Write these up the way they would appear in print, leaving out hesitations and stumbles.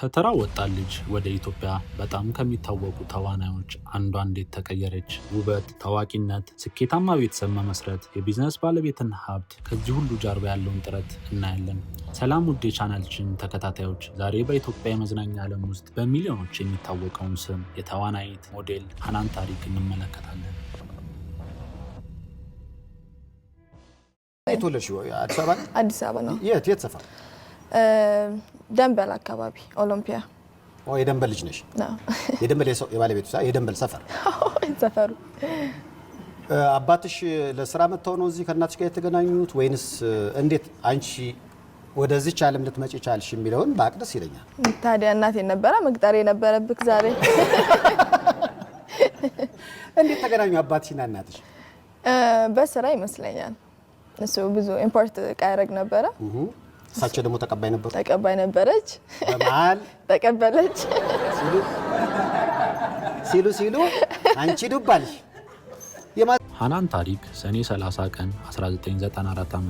ከተራ ወጣት ልጅ ወደ ኢትዮጵያ በጣም ከሚታወቁ ተዋናዮች አንዷ እንዴት ተቀየረች? ውበት፣ ታዋቂነት፣ ስኬታማ ቤተሰብ መመስረት፣ የቢዝነስ ባለቤትን ሀብት፣ ከዚህ ሁሉ ጀርባ ያለውን ጥረት እናያለን። ሰላም ውድ የቻናላችን ተከታታዮች፣ ዛሬ በኢትዮጵያ የመዝናኛ ዓለም ውስጥ በሚሊዮኖች የሚታወቀውን ስም የተዋናይት ሞዴል ሃናን ታሪክ እንመለከታለን። የተወለድሽው አዲስ አበባ ነው? አዲስ አበባ ነው። የት ሰፈር? ደንበል አካባቢ ኦሎምፒያ። የደንበል ልጅ ነሽ? የደንበል የባለቤቱ የደንበል ሰፈር ሰፈሩ። አባትሽ ለስራ መጥተው ነው እዚህ ከእናትሽ ጋር የተገናኙት ወይንስ እንዴት አንቺ ወደዚች ዓለም ልትመጪ ቻልሽ የሚለውን ባቅደስ ይለኛል። ታዲያ እናቴ ነበረ መቅጠር የነበረብክ ዛሬ። እንዴት ተገናኙ አባትሽና እናትሽ? በስራ ይመስለኛል። እሱ ብዙ ኢምፖርት ያደርግ ነበረ። እሳቸው ደግሞ ተቀባይ ነበሩ? ተቀባይ ነበረች። በመሀል ተቀበለች። ሲሉ አንቺ ዱባልሽ። ሃናን ታሪክ ሰኔ 30 ቀን 1994 ዓ.ም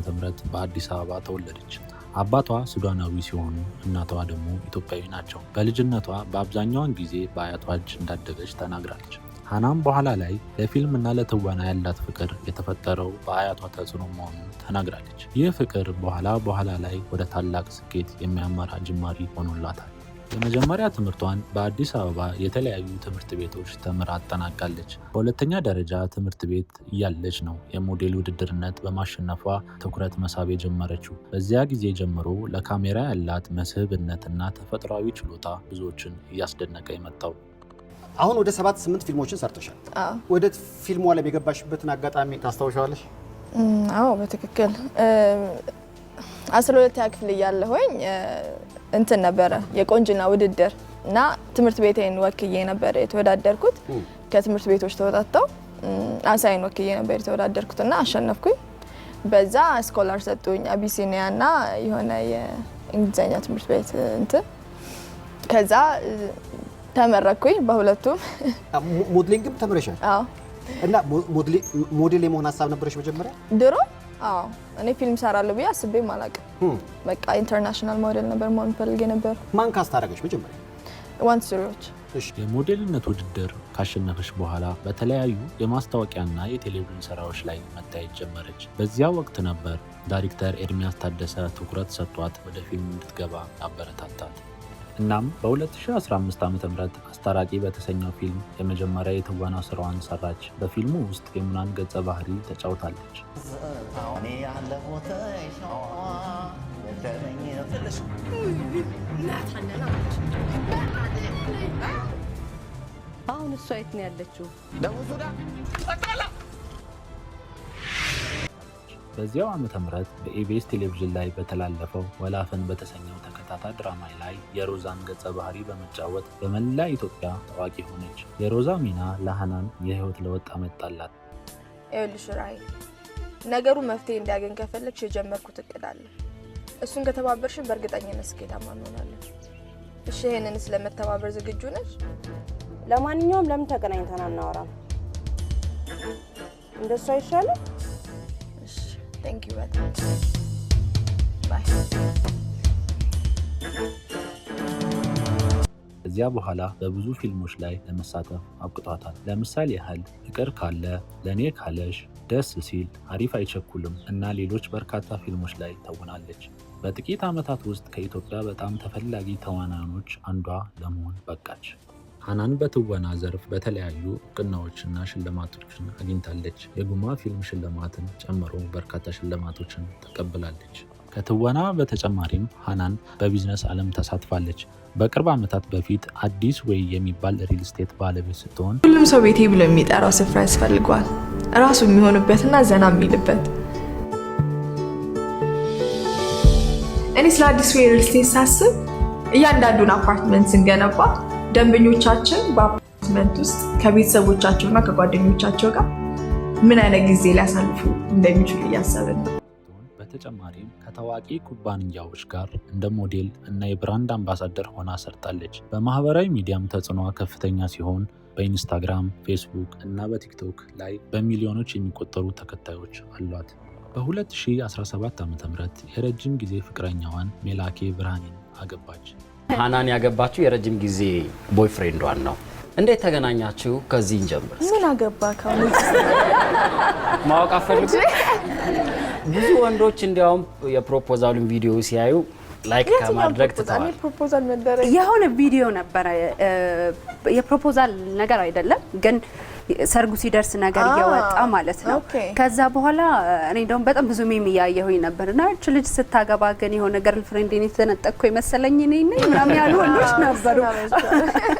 በአዲስ አበባ ተወለደች። አባቷ ሱዳናዊ ሲሆኑ እናቷ ደግሞ ኢትዮጵያዊ ናቸው። በልጅነቷ በአብዛኛውን ጊዜ በአያቷ እጅ እንዳደገች ተናግራለች። ሃናን በኋላ ላይ ለፊልም እና ለትወና ያላት ፍቅር የተፈጠረው በአያቷ ተጽዕኖ መሆኑን ተናግራለች። ይህ ፍቅር በኋላ ላይ ወደ ታላቅ ስኬት የሚያመራ ጅማሪ ሆኖላታል። የመጀመሪያ ትምህርቷን በአዲስ አበባ የተለያዩ ትምህርት ቤቶች ተምራ አጠናቃለች። በሁለተኛ ደረጃ ትምህርት ቤት እያለች ነው የሞዴል ውድድርነት በማሸነፏ ትኩረት መሳብ የጀመረችው። በዚያ ጊዜ ጀምሮ ለካሜራ ያላት መስህብነትና ተፈጥሯዊ ችሎታ ብዙዎችን እያስደነቀ የመጣው። አሁን ወደ 7-8 ፊልሞችን ሰርተሻል። ወደ ፊልሙ ዓለም የገባሽበትን አጋጣሚ ታስታውሻለሽ? አዎ በትክክል 12ኛ ክፍል እያለሁኝ እንትን ነበረ የቆንጅና ውድድር እና ትምህርት ቤቴን ወክዬ ነበር የተወዳደርኩት። ከትምህርት ቤቶች ተወጣጣው አሳይን ወክዬ ነበር የተወዳደርኩትና አሸነፍኩኝ። በዛ ስኮላር ሰጡኝ አቢሲኒያ እና የሆነ የእንግሊዘኛ ትምህርት ቤት እንትን ከዛ ተመረኩኝ በሁለቱም። ሞዴሊንግም ተምረሻል? አዎ። እና ሞዴል የመሆን ሀሳብ ነበረሽ መጀመሪያ? ድሮ አዎ፣ እኔ ፊልም ሰራለሁ ብዬ አስቤም አላውቅም። በቃ ኢንተርናሽናል ሞዴል ነበር መሆን ፈልጌ ነበር። ማን ካስት አደረገሽ መጀመሪያ? ዋንት ስሪዎች። የሞዴልነት ውድድር ካሸነፈች በኋላ በተለያዩ የማስታወቂያና የቴሌቪዥን ስራዎች ላይ መታየት ጀመረች። በዚያ ወቅት ነበር ዳይሬክተር ኤርሚያስ ታደሰ ትኩረት ሰጥቷት ወደ ፊልም እንድትገባ አበረታታት። እናም በ2015 ዓ.ም አስታራቂ በተሰኘው ፊልም የመጀመሪያ የትወና ስራዋን ሰራች። በፊልሙ ውስጥ የሙናን ገጸ ባህሪ ተጫውታለች። አሁን እሷ የት ነው ያለችው? በዚያው ዓመተ ምህረት በኢቢኤስ ቴሌቪዥን ላይ በተላለፈው ወላፈን በተሰኘው ተከታታይ ድራማ ላይ የሮዛን ገጸ ባህሪ በመጫወት በመላ ኢትዮጵያ ታዋቂ ሆነች። የሮዛ ሚና ለሃናን የህይወት ለውጥ አመጣላት። ይኸውልሽ ራይ፣ ነገሩ መፍትሄ እንዲያገኝ ከፈለግሽ የጀመርኩት እቅድ አለ። እሱን ከተባበርሽን በእርግጠኝነት ስኬታማ እንሆናለን። እሺ፣ ይሄንን ስለመተባበር ዝግጁ ነሽ? ለማንኛውም ለምን ተገናኝተን አናወራም? እንደሱ አይሻልም? Thank you, Red. Bye. ከዚያ በኋላ በብዙ ፊልሞች ላይ ለመሳተፍ አብቅቷታል። ለምሳሌ ያህል ፍቅር ካለ፣ ለኔ ካለሽ፣ ደስ ሲል፣ አሪፍ አይቸኩልም እና ሌሎች በርካታ ፊልሞች ላይ ተውናለች። በጥቂት ዓመታት ውስጥ ከኢትዮጵያ በጣም ተፈላጊ ተዋናዮች አንዷ ለመሆን በቃች። ሃናን በትወና ዘርፍ በተለያዩ እውቅናዎችና ሽልማቶችን አግኝታለች። የጉማ ፊልም ሽልማትን ጨምሮ በርካታ ሽልማቶችን ተቀብላለች። ከትወና በተጨማሪም ሃናን በቢዝነስ ዓለም ተሳትፋለች። በቅርብ ዓመታት በፊት አዲስ ዌይ የሚባል ሪል ስቴት ባለቤት ስትሆን ሁሉም ሰው ቤቴ ብሎ የሚጠራው ስፍራ ያስፈልገዋል፣ ራሱ የሚሆንበትና ዘና የሚልበት። እኔ ስለ አዲስ ዌይ ሪል ስቴት ሳስብ እያንዳንዱን አፓርትመንት ስንገነባ ደንበኞቻችን በአፓርትመንት ውስጥ ከቤተሰቦቻቸውና ከጓደኞቻቸው ጋር ምን አይነት ጊዜ ሊያሳልፉ እንደሚችሉ እያሰብን ነው። በተጨማሪም ከታዋቂ ኩባንያዎች ጋር እንደ ሞዴል እና የብራንድ አምባሳደር ሆና ሰርታለች። በማህበራዊ ሚዲያም ተጽዕኖዋ ከፍተኛ ሲሆን በኢንስታግራም፣ ፌስቡክ እና በቲክቶክ ላይ በሚሊዮኖች የሚቆጠሩ ተከታዮች አሏት። በ2017 ዓ.ም የረጅም ጊዜ ፍቅረኛዋን ሜላኬ ብርሃኔን አገባች። ሃናን ያገባችሁ የረጅም ጊዜ ቦይፍሬንዷን ነው። እንዴት ተገናኛችሁ? ከዚህ እንጀምር። ምን አገባ ካው ማወቅ አፈልጉ። ብዙ ወንዶች እንዲያውም የፕሮፖዛሉን ቪዲዮ ሲያዩ ላይክ ከማድረግ ተጣጣ ፕሮፖዛል መደረግ የሆነ ቪዲዮ ነበር። የፕሮፖዛል ነገር አይደለም ግን ሰርጉ ሲደርስ ነገር እየወጣ ማለት ነው። ከዛ በኋላ እኔ እንደውም በጣም ብዙ ሜም ያያየሁኝ ነበርና እቺ ልጅ ስታገባ ግን የሆነ ገርልፍሬንድ ተነጠቅኩ ይመስለኝ እኔ ምናምን ያሉ ወንዶች ነበሩ።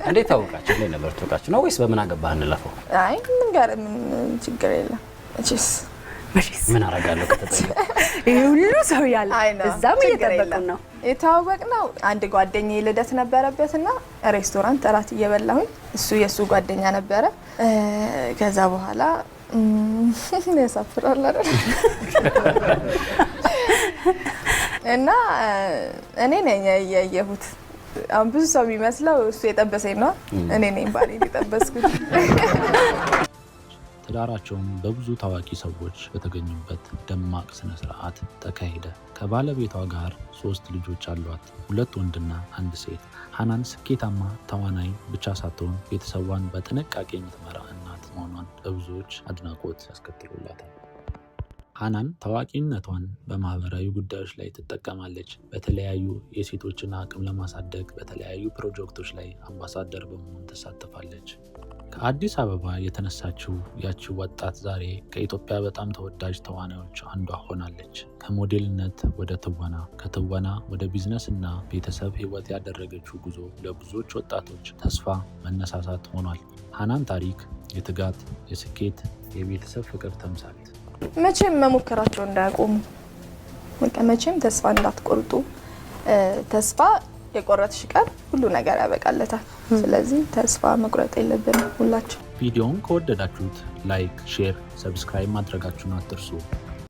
እንዴት ታውቃችሁ? እንዴት ነበር ታውቃችሁ ነው ወይስ በምን አገባህ እንለፈው? አይ ምን ጋር ምን ችግር የለም። እቺስ ምን አረጋለሁ ከተጠየቀ ይሄ ሁሉ ሰው ያለ እዛም እየጠበቁን ነው። የተዋወቅነው አንድ ጓደኛዬ ልደት ነበረበትና ሬስቶራንት እራት እየበላሁኝ እሱ የሱ ጓደኛ ነበረ። ከዛ በኋላ ያሳፍራል አይደል? እና እኔ ነኝ ያየሁት። አሁን ብዙ ሰው የሚመስለው እሱ የጠበሰኝ ነው። እኔ ነኝ ባሪ የጠበስኩት። ትዳራቸውም በብዙ ታዋቂ ሰዎች በተገኙበት ደማቅ ስነ ስርዓት ተካሄደ። ከባለቤቷ ጋር 3 ልጆች አሏት፣ 2 ወንድና 1 ሴት። ሃናን ስኬታማ ተዋናይ ብቻ ሳትሆን ቤተሰቧን በጥንቃቄ የምትመራ እናት መሆኗን በብዙዎች አድናቆት ያስከትሉላታል። ሃናን ታዋቂነቷን በማህበራዊ ጉዳዮች ላይ ትጠቀማለች። በተለያዩ የሴቶችን አቅም ለማሳደግ በተለያዩ ፕሮጀክቶች ላይ አምባሳደር በመሆን ትሳተፋለች። ከአዲስ አበባ የተነሳችው ያቺው ወጣት ዛሬ ከኢትዮጵያ በጣም ተወዳጅ ተዋናዮች አንዷ ሆናለች። ከሞዴልነት ወደ ትወና፣ ከትወና ወደ ቢዝነስ እና ቤተሰብ ህይወት ያደረገችው ጉዞ ለብዙዎች ወጣቶች ተስፋ መነሳሳት ሆኗል። ሃናን ታሪክ የትጋት፣ የስኬት፣ የቤተሰብ ፍቅር ተምሳሌት። መቼም መሞከራቸው እንዳያቆሙ፣ መቼም ተስፋ እንዳትቆርጡ። ተስፋ የቆረጥሽ ቀን ሁሉ ነገር ያበቃለታል። ስለዚህ ተስፋ መቁረጥ የለብንም ሁላችን። ቪዲዮውን ከወደዳችሁት ላይክ፣ ሼር፣ ሰብስክራይብ ማድረጋችሁን አትርሱ።